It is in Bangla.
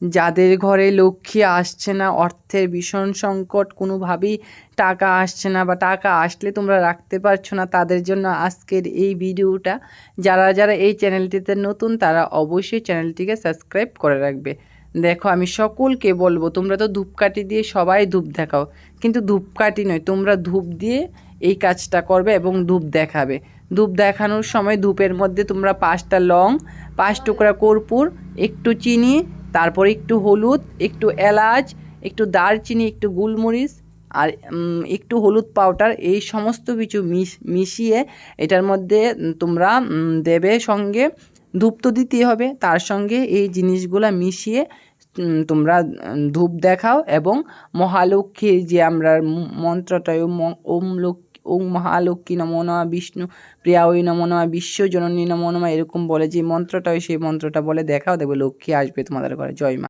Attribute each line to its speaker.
Speaker 1: যাদের ঘরে লক্ষ্মী আসছে না, অর্থের ভীষণ সংকট, কোনোভাবেই টাকা আসছে না বা টাকা আসলে তোমরা রাখতে পারছো না, তাদের জন্য আজকের এই ভিডিওটা। যারা যারা এই চ্যানেলটিতে নতুন তারা অবশ্যই চ্যানেলটিকে সাবস্ক্রাইব করে রাখবে। দেখো, আমি সকলকে বলবো, তোমরা তো ধূপকাঠি দিয়ে সবাই ধূপ দেখাও, কিন্তু ধূপকাঠি নয়, তোমরা ধূপ দিয়ে এই কাজটা করবে এবং ধূপ দেখাবে। ধূপ দেখানোর সময় ধূপের মধ্যে তোমরা 5টা লং, 5 টুকরা কর্পূর, একটু চিনি, তারপর একটু হলুদ, একটু এলাচ, একটু দারচিনি, একটু গোলমরিচ আর একটু হলুদ পাউডার, এই সমস্ত কিছু মিশিয়ে এটার মধ্যে তোমরা দেবে। সঙ্গে ধূপ তো দিতেই হবে, তার সঙ্গে এই জিনিসগুলো মিশিয়ে তোমরা ধূপ দেখাও এবং মহালক্ষ্মীর যে আমরা মন্ত্রটা ওম মহালক্ষ্মী নমো নমঃ, বিষ্ণু প্রিয়ায় নমো নমঃ, বিশ্বজননী নমো নমঃ, এরকম বলে যে মন্ত্রটা, সেই মন্ত্রটা বলে দেখাও, দেখবে লক্ষ্মী আসবে তোমাদের ঘরে। জয় মা।